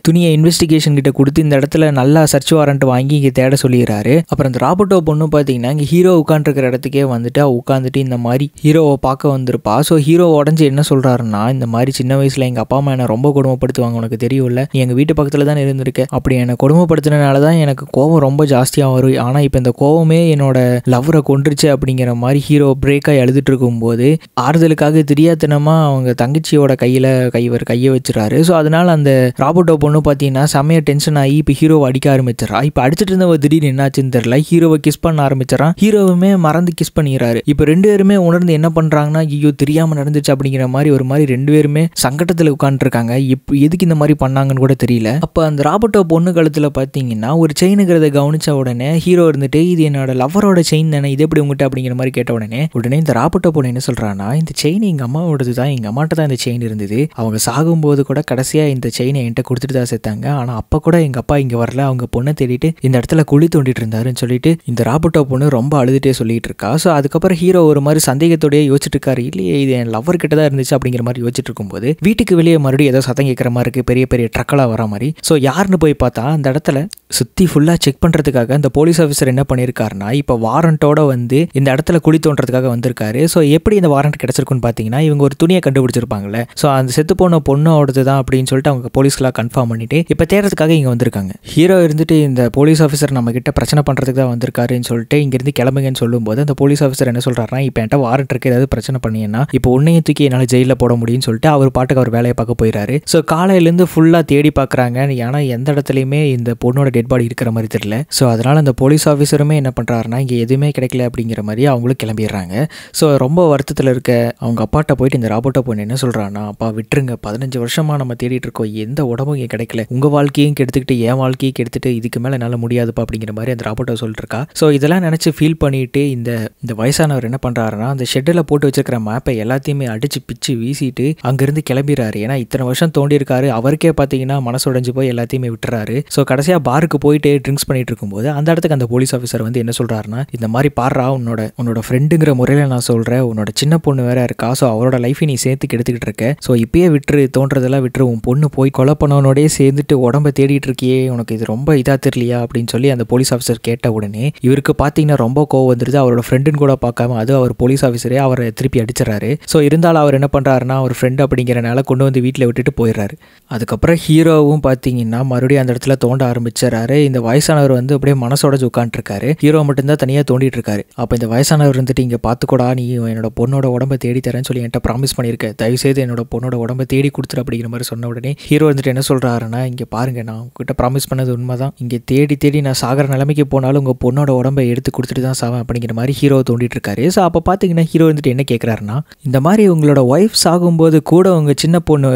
துணியை இன்வெஸ்டிகேஷன் கிட்ட கொடுத்து இந்த இடத்துல நல்லா சர்ச் வாரண்ட் வாங்கி இங்கே தேட சொல்லிடுறாரு. அப்புறம் இந்த ராபர்ட்டோ பொண்ணு பார்த்தீங்கன்னா இங்கே ஹீரோ உட்காந்துருக்கிற இடத்துக்கே வந்துட்டு உட்காந்துட்டு இந்த மாதிரி ஹீரோவை பார்க்க வந்திருப்பா. ஸோ ஹீரோ உடஞ்சி என்ன சொல்கிறாருன்னா இந்த மாதிரி சின்ன வயசில் எங்கள் அப்பா அம்மா என்னை ரொம்ப கொடுமைப்படுத்துவாங்க, உனக்கு தெரியும்ல, நீ எங்கள் வீட்டு பக்கத்தில் தான் இருந்திருக்க, அப்படி என்னை கொடுமைப்படுத்தினால தான் எனக்கு கோவம் ரொம்ப ஜாஸ்தியாக வரும். ஆனால் இப்போ இந்த கோவமே என்னோட லவ்வரை கொண்டுருச்சு அப்படிங்கிற மாதிரி ஹீரோ பிரேக்காக எழுதிட்டு இருக்கும்போது ஆறுதலுக்காக தெரியாதனமாக அவங்க தங்கச்சியோட கையை வச்சுறாரு. ஸோ அதனால அந்த ராபர்ட்டோ பொண்ணு பார்த்தீங்கன்னா செம்மையாக டென்ஷன் ஆகி இப்போ ஹீரோவை அடிக்க ஆரம்பிச்சிடறா. இப்போ அடிச்சிட்டு இருந்தவ திடீர்னு என்னாச்சுன்னு தெரியல, ஹீரோவை கிஸ் பண்ண ஆரம்பிச்சிடறான். ஹீரோவுமே மறந்து கிஸ் பண்ணிடுறாரு. இப்போ ரெண்டு பேருமே உணர்ந்து என்ன பண்ணுறாங்கன்னா ஐயோ தெரியாமல் நடந்துச்சு அப்படிங்கிற மாதிரி ஒரு மாதிரி ரெண்டு பேருமே சங்கடத்தில் உட்காந்துருக்காங்க. இப்போ எதுக்கு இந்த மாதிரி பண்ணாங்கன்னு கூட தெரியல. அப்போ அந்த ராபர்ட்டோ பொண்ணு கழுத்தில் பார்த்தீங்கன்னா ஒரு செயினுங்கிறத கவனிச்ச உடனே ஹீரோ இருந்துட்டு இது என்னோட லவ்வரோட செயின் தானே, இது எப்படி உங்கள்கிட்ட அப்படிங்கிற மாதிரி கேட்ட உடனே இந்த ராபர்ட்டோ பொண்ணு என்ன சொல்கிறான்னா இந்த செயின் எங்கள் அம்மாவோடது தான், எங்கள் அம்மாட்ட தான் இந்த செயின் இருந்தது, அவங்க சாகும்போது கூட கடைசியாக இந்த செயினை என்கிட்ட கொடுத்துட்டு தான் சேர்த்தாங்க, ஆனால் அப்போ கூட எங்கள் அப்பா இங்கே வரல, அவங்க பொண்ணை தேடிட்டு இந்த இடத்துல குழி தோண்டிட்டு இருந்தாருன்னு சொல்லிட்டு இந்த ராபர்ட்டோ பொண்ணு ரொம்ப அழுதுகிட்டே சொல்லிட்டு இருக்கா. ஸோ அதுக்கப்புறம் ஹீரோ ஒரு மாதிரி சந்தேகத்தோடய யோசிச்சுட்டு இருக்காரு, இல்லையே இது என் லவ்வர் கிட்ட தான் இருந்துச்சு அப்படிங்கிற மாதிரி யோசிச்சுட்டு இருக்கும்போது வீட்டுக்கு வெளியே மறுபடியும் ஏதோ சத்தம் கேட்குற மாதிரி இருக்குது, பெரிய பெரிய ட்ரக்கெல்லாம் வர மாதிரி. ஸோ யாருன்னு போய் பார்த்தா அந்த இடத்துல சுற்றி ஃபுல்லாக செக் பண்ணுறதுக்காக அந்த போலீஸ் ஆஃபீஸர் என்ன பண்ணியிருக்காருன்னா இப்போ வாரண்ட்டோட வந்து இந்த இடத்துல குழி தோன்றதுக்காக வந்திருக்காரு. ஸோ எப்படி இந்த வாரண்ட் கிடச்சிருக்குன்னு பார்த்தீங்கன்னா இவங்க ஒரு துணியை கண்டுபிடிச்சிருப்பாங்கல்ல, ஸோ அந்த செத்து போன பொண்ணோடது தான் அப்படின்னு சொல்லிட்டு அவங்க போலீஸ்லாம் கன்ஃபார்ம் பண்ணிட்டு இப்போ தேடுறதுக்காக இங்கே வந்திருக்காங்க. ஹீரோ இருந்துட்டு இந்த போலீஸ் ஆஃபீஸர் நம்ம கிட்ட பிரச்சனை பண்ணுறதுக்கு தான் வந்திருக்காருன்னு சொல்லிட்டு இங்கேருந்து கிளம்புங்கன்னு சொல்லும்போது அந்த போலீஸ் ஆஃபீஸர் என்ன சொல்கிறாருன்னா இப்போ என்கிட்ட வாரண்ட் இருக்கு, ஏதாவது பிரச்சனை பண்ணீங்கன்னா இப்போ உன்னையும் தூக்கி என்னால் ஜெயிலில் போட முடியும்னு சொல்லிட்டு அவர் பாட்டுக்கு அவர் வேலையை பார்க்க போயிறாரு. ஸோ காலையிலேருந்து ஃபுல்லாக தேடி பார்க்குறாங்க, ஏன்னா எந்த இடத்துலையுமே இந்த பொண்ணோட டெட் பாடி இருக்கிற மாதிரி தெரியல. ஸோ அதனால் அந்த போலீஸ் ஆஃபீஸருமே என்ன பண்ணுறாருன்னா இங்கே எதுவுமே கிடைக்கல அப்படிங்கிற மாதிரி அவங்களும் கிளம்பிடுறாங்க. ஸோ ரொம்ப வருத்தத்தில் இருக்க அவங்க அப்பாட்ட போயிட்டு இந்த ராபர்ட்டோ பொண்ணு என்ன சொல்கிறான்னா, அப்பா விட்டுருங்க, 15 வருஷமாக நம்ம தேடிட்டு இருக்கோம், எந்த உடம்பும் இங்கே கிடைக்கல, உங்கள் வாழ்க்கையும் கெடுத்துக்கிட்டு என் வாழ்க்கையும் கெடுத்துட்டு இதுக்கு மேலே என்னால் முடியாதுப்பா அப்படிங்கிற மாதிரி அந்த ராபர்ட்டோ சொல்லிட்டு இருக்கா. ஸோ இதெல்லாம் நினச்சி ஃபீல் பண்ணிட்டு இந்த வயசானவர் என்ன பண்ணுறாருன்னா அந்த ஷெட்டில் போட்டு வச்சிருக்கிற மேப்பை எல்லாத்தையுமே அடிச்சு பிச்சு வீசிட்டு அங்கேருந்து கிளம்பிடுறாரு. ஏன்னா இத்தனை வருஷம் தோண்டி இருக்காரு, அவருக்கே பார்த்தீங்கன்னா மனசு உடைஞ்சு போய் எல்லாத்தையுமே விட்டுறாரு. ஸோ கடைசியாக பாருக்கு போயிட்டு ட்ரிங்க்ஸ் பண்ணிட்டு இருக்கும்போது அந்த இடத்துக்கு அந்த போலீஸ் ஆஃபீஸர் வந்து என்ன சொல்கிறாருன்னா, இந்த மாதிரி பாடுறா, உன்னோட ஃப்ரெண்டுங்கிற முறையில் நான் சொல்கிறேன், உன்னோட சின்ன பொண்ணு வேற இருக்கா, ஸோ அவரோட லைஃபை நீ சேர்த்து கெடுத்துக்கிட்டு இருக்க, ஸோ இப்பயே விட்டுரு, தோன்றதெல்லாம் விட்டுரு, உன் பொண்ணு போய் கொலை பண்ணவனோடய சேர்ந்துட்டு உடம்ப தேடிட்டு இருக்கியே, உனக்கு இது ரொம்ப இதாக தெரியலையா அப்படின்னு சொல்லி அந்த போலீஸ் ஆஃபீஸர் கேட்ட உடனே இவருக்கு பார்த்தீங்கன்னா ரொம்ப கோவம் வந்துருது. அவரோட ஃப்ரெண்டுன்னு கூட பார்க்காம அது அவர் போலீஸ் ஆஃபீஸரே அவரை திருப்பி அடிச்சிடறாரு. ஸோ இருந்தாலும் அவர் என்ன பண்ணுறாருன்னா அவர் ஃப்ரெண்டு அப்படிங்கிறனால கொண்டு வந்து வீட்டில் விட்டுட்டு போயிடுறாரு. அதுக்கப்புறம் ஹீரோவும் பார்த்தீங்கன்னா மறுபடியும் அந்த இடத்துல தோண்ட ஆரம்பிச்சிடறாரு. இந்த வயசானவர் வந்து அப்படியே மனசோட உட்காந்துருக்காரு. ஹீரோ மட்டும்தான் தனியாக தோண்டிட்டு இருக்காரு. அப்போ இந்த வயசானவர் இருந்துட்டு, இங்கே பார்த்துக்கூடா, நீ என்னோட பொண்ணோட உடம்பை தேடி தரேன்னு சொல்லி என்கிட்ட ப்ராமிஸ் பண்ணியிருக்க, தயவுசெய்து என்னோட பொண்ணோட உடம்பை தேடி கொடுத்துரு அப்படிங்கிற மாதிரி சொன்ன உடனே ஹீரோ வந்துட்டு என்ன சொல்கிறாருன்னா, இங்கே பாருங்க, நான் உங்ககிட்ட ப்ராமிஸ் பண்ணது உண்மைதான், இங்கே தேடி தேடி நான் சாகிற நிலைமைக்கு போனாலும் உங்கள் பொண்ணோட உடம்பை எடுத்து கொடுத்துட்டு தான் சாவேன் அப்படிங்கிற மாதிரி ஹீரோ தோண்டிட்டு இருக்காரு. ஸோ அப்போ பார்த்தீங்கன்னா ஹீரோ வந்துட்டு என்ன கேட்குறாருன்னா, இந்த மாதிரி உங்களோட ஒய்ஃப் சாகும்போது கூட உங்கள் சின்ன பொண்ணு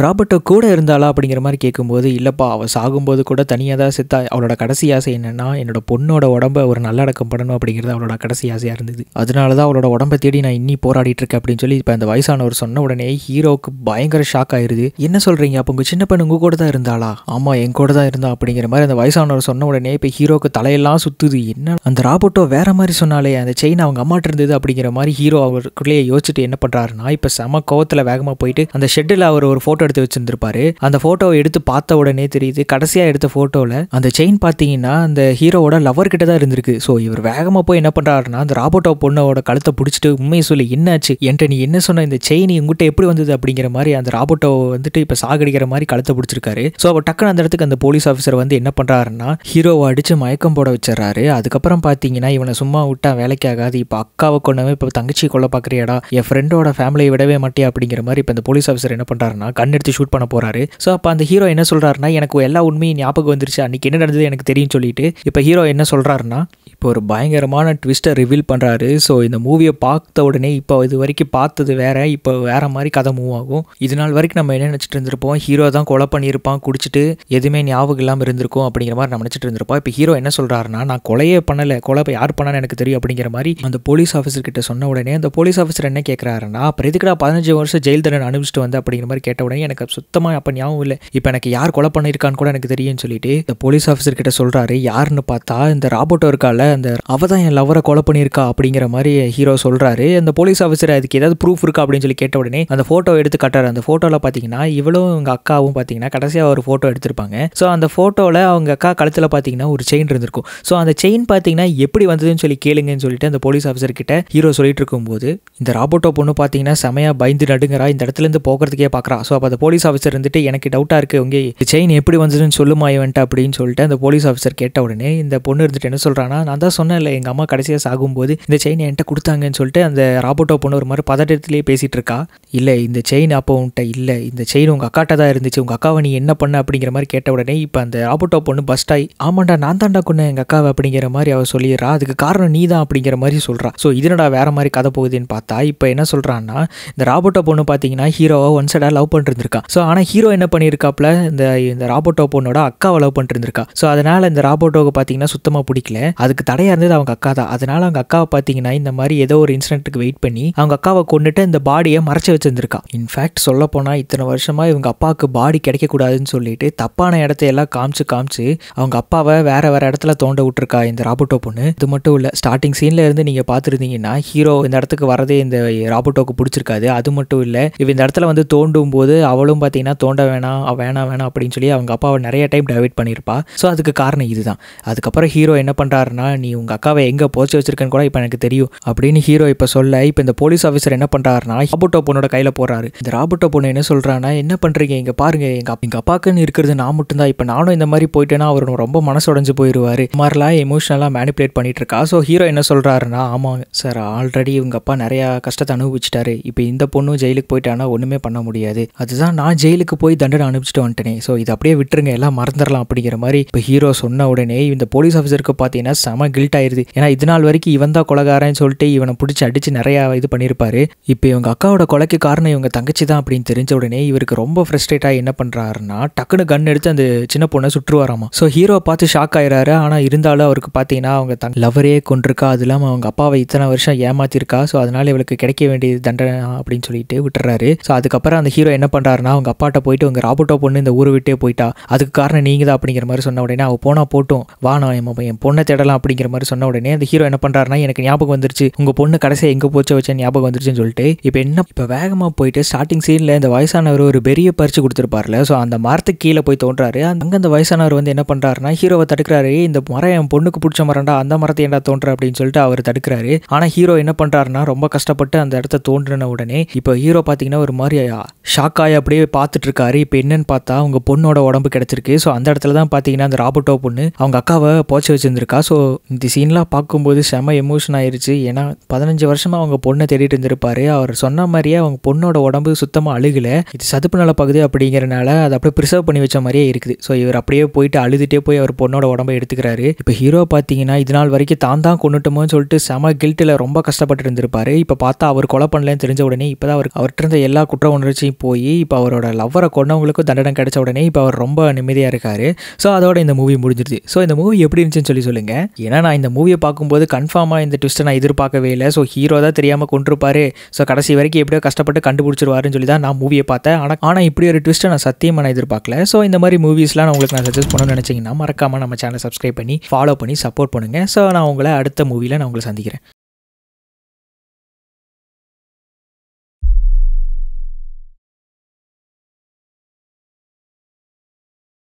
ராபர்ட்டோ கூட இருந்தாளா அப்படிங்கிற மாதிரி கேட்கும்போது, இல்லைப்பா, அவள் சாகும்போது கூட தனியாக தான் செத்தா, அவளோட கடைசி ஆசை என்னென்னா என்னோட பொண்ணோட உடம்பை ஒரு நல்லடக்கம் பண்ணணும் அப்படிங்கிறது அவளோட கடைசி ஆசையாக இருந்தது, அதனால தான் அவளோட உடம்பை தேடி நான் இன்னி போராடிட்டு இருக்கேன் அப்படின்னு சொல்லி இப்போ அந்த வயசானவர் சொன்ன உடனே ஹீரோவுக்கு பயங்கர ஷாக் ஆயிடுது. என்ன சொல்கிறீங்க, அப்போ உங்கள் சின்ன பொண்ணு உங்கள் கூட தான் இருந்தாளா? ஆமாம், என் கூட தான் இருந்தா அப்படிங்கிற மாதிரி அந்த வயசானவர் சொன்ன உடனே இப்போ ஹீரோவுக்கு தலையெல்லாம் சுற்றுது. என்ன, அந்த ராபர்ட்டோ வேற மாதிரி சொன்னாலே, அந்த செயின் அவங்க அம்மாட்ட இருந்தது அப்படிங்கிற மாதிரி ஹீரோ அவருக்குள்ளேயே யோசிச்சுட்டு என்ன பண்ணுறாருன்னா, இப்போ செம கோவத்தில் வேகமாக போயிட்டு அந்த ஷெட்டில் அவர் ஒரு ஃபோட்டோ எடுத்து வச்சிருந்திருப்பாரு. அந்த போட்டோவை எடுத்து பார்த்த உடனே தெரியுது, கடைசியா எடுத்த போட்டோல அந்த செயின் பாத்தீங்கன்னா அந்த ஹீரோவோட லவர் கிட்ட தான் இருந்திருக்கு. ஸோ இவர் வேகமா போய் என்ன பண்றாருன்னா அந்த ராபர்ட்டோ பொண்ணோட கழுத்தை பிடிச்சிட்டு, உண்மையை சொல்லி என்னாச்சு, என்கிட்ட நீ என்ன சொன்ன, இந்த செயின் உங்ககிட்ட எப்படி வந்தது அப்படிங்கிற மாதிரி அந்த ராபர்ட்டோ வந்துட்டு இப்ப சாகடிக்கிற மாதிரி கழுத்தை பிடிச்சிருக்காரு. ஸோ அவர் டக்குன்னு அந்த இடத்துக்கு அந்த போலீஸ் ஆஃபீஸர் வந்து என்ன பண்றாருன்னா ஹீரோவை அடிச்சு மயக்கம் போட வச்சிடறாரு. அதுக்கப்புறம் பாத்தீங்கன்னா இவனை சும்மா விட்டா வேலைக்கு ஆகாது, இப்ப அக்காவை கொண்டவன் இப்ப தங்கச்சி கொள்ள பாக்குறியாடா, என் ஃப்ரெண்டோட ஃபேமிலியை விடவே மாட்டியா அப்படிங்கிற மாதிரி இப்ப இந்த போலீஸ் ஆஃபீஸர் என்ன பண்றாருன்னா கண் எடுத்து ஷூட் பண்ண போறாரு. ஸோ அப்போ அந்த ஹீரோ என்ன சொல்றாருன்னா, எனக்கு எல்லா உண்மையும் ஞாபகம் வந்துருச்சு, அன்னைக்கு என்ன நடந்தது எனக்கு தெரியும் சொல்லிட்டு இப்போ ஹீரோ என்ன சொல்றாருன்னா இப்போ ஒரு பயங்கரமான ட்விஸ்ட்டை ரிவீல் பண்றாரு. ஸோ இந்த மூவியை பார்த்த உடனே இப்போ இது வரைக்கும் பார்த்தது வேற, இப்போ வேற மாதிரி கதை மூவ் ஆகும். இது நாள் வரைக்கும் நம்ம என்ன நினச்சிட்டு இருந்திருப்போம், ஹீரோ தான் கொலை பண்ணியிருப்பான், குடிச்சிட்டு எதுவுமே ஞாபகம் இல்லாமல் இருந்திருக்கும் அப்படிங்கிற மாதிரி நம்ம நினச்சிட்டு இருந்திருப்போம். இப்போ ஹீரோ என்ன சொல்றாருன்னா, நான் கொலையே பண்ணலை, கொலை யார் பண்ணான்னு எனக்கு தெரியும் அப்படிங்கிற மாதிரி அந்த போலீஸ் ஆஃபீஸர் கிட்ட சொன்ன உடனே அந்த போலீஸ் ஆஃபீஸர் என்ன கேட்குறாருன்னா, அப்புறம் எதுக்குடா 15 வருஷம் ஜெயில் தண்டனை அனுபவிச்சுட்டு வந்து அப்படிங்கிற மாதிரி கேட்ட உடனே எனக்கு சுத்தமாக அப்போ ஞாபகம் இல்லை, இப்போ எனக்கு யார் கொலை பண்ணியிருக்கான்னு கூட எனக்கு தெரியும்னு சொல்லிட்டு இந்த போலீஸ் ஆஃபீஸர் கிட்ட சொல்றாரு. யாருன்னு பார்த்தா இந்த ராபர்ட்டோ இருக்கால, அந்த அவ தான் என் லவரை கொலை பண்ணியிருக்கா அப்படிங்கிற மாதிரி ஹீரோ சொல்றாரு. அந்த போலீஸ் ஆஃபீஸர் அதுக்கு ஏதாவது ப்ரூஃப் இருக்கா அப்படின்னு சொல்லி கேட்ட உடனே அந்த போட்டோ எடுத்து காட்டுறாரு. அந்த போட்டோவில் பார்த்தீங்கன்னா இவளும் உங்க அக்காவும் பார்த்தீங்கன்னா கடைசியாக ஒரு போட்டோ எடுத்திருப்பாங்க. ஸோ அந்த போட்டோவில் அவங்க அக்கா கழுத்தில் பார்த்தீங்கன்னா ஒரு செயின் இருந்திருக்கும். ஸோ அந்த செயின் பார்த்தீங்கன்னா எப்படி வந்ததுன்னு சொல்லி கேளுங்கன்னு சொல்லிட்டு அந்த போலீஸ் ஆஃபீஸர் கிட்ட ஹீரோ சொல்லிட்டு இருக்கும்போது இந்த ராபர்ட்டோ பொண்ணு பார்த்தீங்கன்னா செமையா பயந்து நடுங்கிறா, இந்த இடத்துல இருந்து போகிறதுக்கே பார்க்குறா. ஸோ அப்போ அந்த போலீஸ் ஆஃபீஸர் இருந்துட்டு எனக்கு டவுட்டாக இருக்குது, உங்க செயின் எப்படி வந்ததுன்னு சொல்லுமா இவன்ட்டு அப்படின்னு சொல்லிட்டு அந்த போலீஸ் ஆஃபீஸர் கேட்ட உடனே இந்த பொண்ணு இருந்துட்டு என்ன சொல்கிறான்னா, நான் தான் சொன்னேன் இல்லை எங்கள் அம்மா கடைசியாக சாகும்போது இந்த செயின் என்கிட்ட கொடுத்தாங்கன்னு சொல்லிட்டு அந்த ராபர்ட்டோ பொண்ணு ஒரு மாதிரி பதட்டத்திலேயே பேசிகிட்டு இருக்கா. இல்லை இந்த செயின் அப்போ உன்ட்ட இல்லை, இந்த செயின் உங்கள் அக்காட்ட தான் இருந்துச்சு, உங்கள் அக்காவை நீ என்ன பண்ண அப்படிங்கிற மாதிரி கேட்ட உடனே இப்போ அந்த ராபர்ட்டோ பொண்ணு பஸ்ட் ஆகி, ஆமாண்டா நான் தாண்டா கொண்டேன் எங்கள் அக்காவை அப்படிங்கிற மாதிரி அவள் சொல்லிடுறா. அதுக்கு காரணம் நீ தான் அப்படிங்கிற மாதிரி சொல்கிறா. ஸோ இதனடா வேற மாதிரி கதை போகுதுன்னு பார்த்தா இப்போ என்ன சொல்கிறான்னா, இந்த ராபர்ட்டோ பொண்ணு பார்த்தீங்கன்னா ஹீரோவை ஒன் சைடாக லவ் பண்ணிருந்திருக்கா. ஸோ ஆனால் ஹீரோ என்ன பண்ணியிருக்காப்ல, இந்த ராபர்ட்டோ பொண்ணோட அக்காவை லவ் பண்ணிட்டு இருந்திருக்கா. ஸோ அதனால இந்த ராபர்ட்டோவை பார்த்தீங்கன்னா சுத்தமாக பிடிக்கல, அதுக்கு தடையாக இருந்தது அவங்க அக்கா தான். அதனால அவங்க அக்காவை பார்த்தீங்கன்னா இந்த மாதிரி ஏதோ ஒரு இன்சிடென்ட்டுக்கு வெயிட் பண்ணி அவங்க அக்காவை கொண்டுட்டு இந்த பாடியை மறைச்சு வச்சிருந்திருக்கா. இன்ஃபேக்ட் சொல்ல போனால் இத்தனை வருஷமா இவங்க அப்பாவுக்கு பாடி கிடைக்கக்கூடாதுன்னு சொல்லிட்டு தப்பான இடத்தையெல்லாம் காமிச்சு அவங்க அப்பாவை வேற இடத்துல தோண்ட விட்டுருக்கா இந்த ராபர்ட்டோ பொண்ணு. இது மட்டும் இல்லை, ஸ்டார்டிங் சீன்ல இருந்து நீங்க பார்த்துருந்தீங்கன்னா ஹீரோ இந்த இடத்துக்கு வரதே இந்த ராபர்ட்டோக்கு பிடிச்சிருக்காது. அது மட்டும் இல்லை, இவ இந்த இடத்துல வந்து தோண்டும் போது அவளும் பார்த்தீங்கன்னா தோண்ட வேணாம் அப்படின்னு சொல்லி அவங்க அப்பாவை நிறைய டைம் டைவர்ட் பண்ணியிருப்பா. ஸோ அதுக்கு காரணம் இதுதான். அதுக்கப்புறம் ஹீரோ என்ன பண்ணுறாருன்னா, நீ உங்கள் அக்காவை எங்கே போச்சு வச்சிருக்கேன்னு கூட இப்போ எனக்கு தெரியும் அப்படின்னு ஹீரோ இப்போ சொல்ல இப்போ இந்த போலீஸ் ஆஃபீஸர் என்ன பண்ணுறாருனா ராபர்ட்டோ பொண்ணோட கையில் போடுறாரு. இந்த ராபர்ட்டோ பொண்ணு என்ன சொல்கிறான்னா, என்ன பண்ணுறீங்க இங்கே பாருங்க, எங்கள் அப்பாக்குன்னு இருக்கிறது நான் மட்டும்தான், இப்போ நானும் இந்த மாதிரி போயிட்டேன்னா அவர் ரொம்ப மனசு உடஞ்சு போயிடுவார், இந்த மாதிரிலாம் எமோஷனலாக மேனிப்புலேட் பண்ணிட்டு இருக்கா. ஸோ ஹீரோ என்ன சொல்கிறாருன்னா, ஆமாங்க சார், ஆல்ரெடி உங்கள் அப்பா நிறையா கஷ்டத்தை அனுபவிச்சிட்டாரு, இப்போ இந்த பொண்ணும் ஜெயிலுக்கு போயிட்டானா ஒன்றுமே பண்ண முடியாது, அதுதான் நான் ஜெயிலுக்கு போய் தண்டனை அனுப்பிச்சிட்டு வந்துட்டேனே, ஸோ இதை அப்படியே விட்டுருங்க, எல்லாம் மறந்துடலாம் அப்படிங்கிற மாதிரி இப்போ ஹீரோ சொன்ன உடனே இந்த போலீஸ் ஆஃபீஸருக்கு பார்த்தீங்கன்னா செம கில்ட் ஆயிருது. ஏன்னா இது நாள் வரைக்கும் இவன் தான் கொலைகாரன்னு சொல்லிட்டு இவனை பிடிச்சி அடிச்சு நிறையா இது பண்ணியிருப்பாரு. இப்போ இவங்க அக்காவோட கொலைக்கு காரணம் இவங்க தங்கச்சி தான் அப்படின்னு தெரிஞ்ச உடனே இவருக்கு ரொம்ப ஃப்ரஸ்ட்ரேட்டாக என்ன பண்ணுறாருன்னா, டக்குன்னு கன் எடுத்து அந்த சின்ன பொண்ணை சுற்றுவாராமா. ஸோ ஹீரோ பார்த்து ஷாக் ஆயிராரு. ஆனால் இருந்தாலும் அவருக்கு பார்த்தீங்கன்னா அவங்க லவரே கொண்டிருக்கா, அது இல்லாமல் அவங்க அப்பாவை இத்தனை வருஷம் ஏமாத்திருக்கா, ஸோ அதனால இவளுக்கு கிடைக்க வேண்டியது தண்டனை அப்படின்னு சொல்லிட்டு விட்டுறாரு. ஸோ அதுக்கப்புறம் அந்த ஹீரோ என்ன பண்ணுறாருன்னா, அவங்க அப்பாட்ட போயிட்டு உங்கள் ராபர்ட்டோ பொண்ணு இந்த ஊரை விட்டே போயிட்டா, அதுக்கு காரணம் நீங்கள் தான் அப்படிங்கிற மாதிரி சொன்ன உடனே அவள் போனால் போட்டும் வா நான் என் பொண்ணை தேடலாம் அப்படிங்கிற மாதிரி சொன்ன உடனே அந்த ஹீரோ என்ன பண்ணுறாருன்னா, எனக்கு ஞாபகம் வந்துருச்சு, உங்கள் பொண்ணு கடைசியாக எங்கே போச்சு வச்சேன் ஞாபகம் வந்துருச்சுன்னு சொல்லிட்டு இப்போ வேகமாக போயிட்டு ஸ்டார்டிங் சீனில் இந்த வயசானவர் ஒரு பெரிய பறிச்சு கொடுத்துருப்பார்ல, ஸோ அந்த மரத்துக்கு கீழே போய் தோன்றாரு. அங்கே அந்த வயசானவர் வந்து என்ன பண்ணுறாருன்னா ஹீரோவை தடுக்கிறாரு. இந்த மரம் என் பொண்ணுக்கு பிடிச்ச மரம்டா, அந்த மரத்தை ஏன்டா தோன்ற அப்படின்னு சொல்லிட்டு அவர் தடுக்கிறாரு. ஆனால் ஹீரோ என்ன பண்ணுறாருன்னா ரொம்ப கஷ்டப்பட்டு அந்த இடத்த தோன்றின உடனே இப்போ ஹீரோ பார்த்தீங்கன்னா ஒரு மாதிரி ஷாக் ஆகி அப்படியே பார்த்துட்டு இருக்காரு. இப்போ என்னன்னு பார்த்தா அவங்க பொண்ணோட உடம்பு கிடைச்சிருக்கு. ஸோ அந்த இடத்துல தான் பார்த்தீங்கன்னா அந்த ராபர்ட்டோ பொண்ணு அவங்க அக்காவை போச்சு வச்சிருந்திருக்கா. ஸோ இந்த சீன்லாம் பார்க்கும்போது செம எமோஷன் ஆயிருச்சு. ஏன்னா 15 வருஷமாக அவங்க பொண்ணை தேடிட்டு இருந்திருப்பாரு. அவர் சொன்ன மாதிரியே அவங்க பொண்ணோட உடம்பு சுத்தமாக அழுகலை, இது சதுப்பு நில பகுதி அப்படிங்கிறனால அதை அப்படியே ப்ரிசர்வ் பண்ணி வச்ச மாதிரியே இருக்குது. ஸோ இவர் அப்படியே போயிட்டு அழுதுகிட்டே போய் அவர் பொண்ணோட உடம்பை எடுத்துக்கிறாரு. இப்போ ஹீரோ பார்த்தீங்கன்னா இது நாள் வரைக்கும் தான் கொண்டுட்டோமோன்னு சொல்லிட்டு செம கில்ட்டில் ரொம்ப கஷ்டப்பட்டு இருந்திருப்பாரு. இப்போ பார்த்தா அவர் கொலை பண்ணலன்னு தெரிஞ்ச உடனே இப்போ தான் அவர்கிட்ட இருந்த எல்லா குற்ற உணர்ச்சியும் போய் இப்போ அவரோட லவ்வரை கொண்டவங்களுக்கும் தண்டனை கிடைச்ச உடனே இப்போ அவர் ரொம்ப நிம்மதியாக இருக்காரு. ஸோ அதோட இந்த மூவி முடிஞ்சிருது. ஸோ இந்த மூவி எப்படி இருந்துச்சுன்னு சொல்லுங்க. ஏன்னா நான் இந்த மூவியை பார்க்கும்போது கன்ஃபார்மாக இந்த ட்விஸ்ட்டை நான் எதிர்பார்க்கவே இல்லை. ஸோ ஹீரோ தான் தெரியாமல் கொண்டிருப்பாரு, ஸோ கடைசி வரைக்கும் எப்படியோ கஷ்டப்பட்டு கண்டுபிடிச்சிருவாருன்னு சொல்லி தான் நான் மூவியை பார்த்தேன். ஆனால் இப்படி ஒரு ட்விஸ்ட்டை நான் சத்தியமாக நான் எதிர்பார்க்கல. ஸோ இந்த மாதிரி மூவிஸ்லாம் உங்களுக்கு நான் சஜஸ்ட் பண்ணணும்னு நினச்சிங்கன்னா மறக்காமல் நம்ம சேனலை சப்ஸ்கிரைப் பண்ணி ஃபாலோ பண்ணி சப்போர்ட் பண்ணுங்கள். ஸோ நான் உங்களை அடுத்த மூவியில் நான் உங்களை சந்திக்கிறேன்.